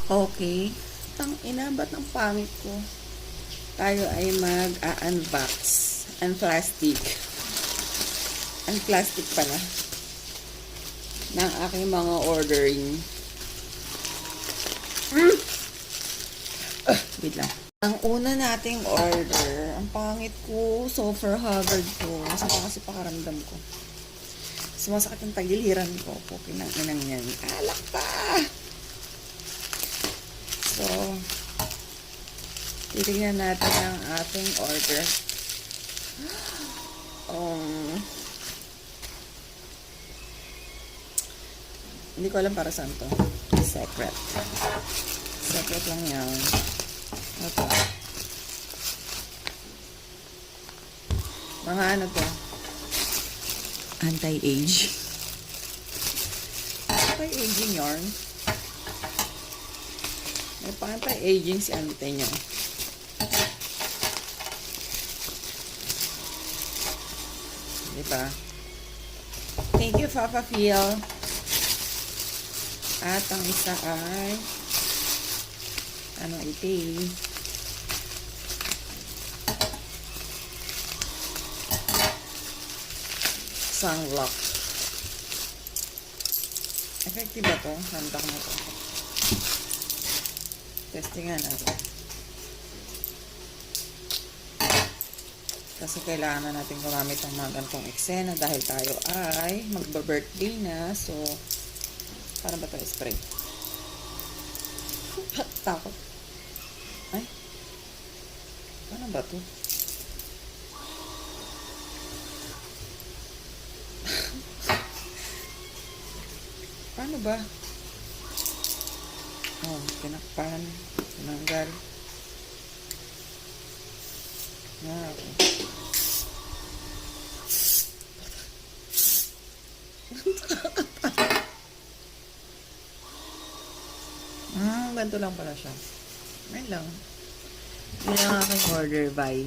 Okay. Tang ina, ba't ang pangit ko? Tayo ay mag-unbox. Unplastic. Unplastic pala. Ng aking mga ordering. Wait lang. Ang una nating order, ang pangit ko, sofa Hubbard ko. Masama kasi pakaramdam ko. Sumasakit ang tagiliran ko. Pukin ng inang yan. Alak pa! So, titignan natin ang ating order. Hindi ko alam para saan to. Secret. Secret lang yan. Ito. Mga ano to? Anti-age. Anti-aging yarn. May pa-anti-aging si ante nyo. Diba? Thank you, Papa Phil. At ang isa ay anong iti? Sunblock. Effective ba to? Handak na to. Testingan natin. Kasi kailangan na natin gumamit ng mga ganitong eksena dahil tayo ay magba-birthday na. So, para ba ito spray? Takot. Ay. Ano ba ito? Paano ba? Oh, pinakpan. Tinanggal. Ganito lang pala siya. Ayun lang. Yun ang aking order. Bye.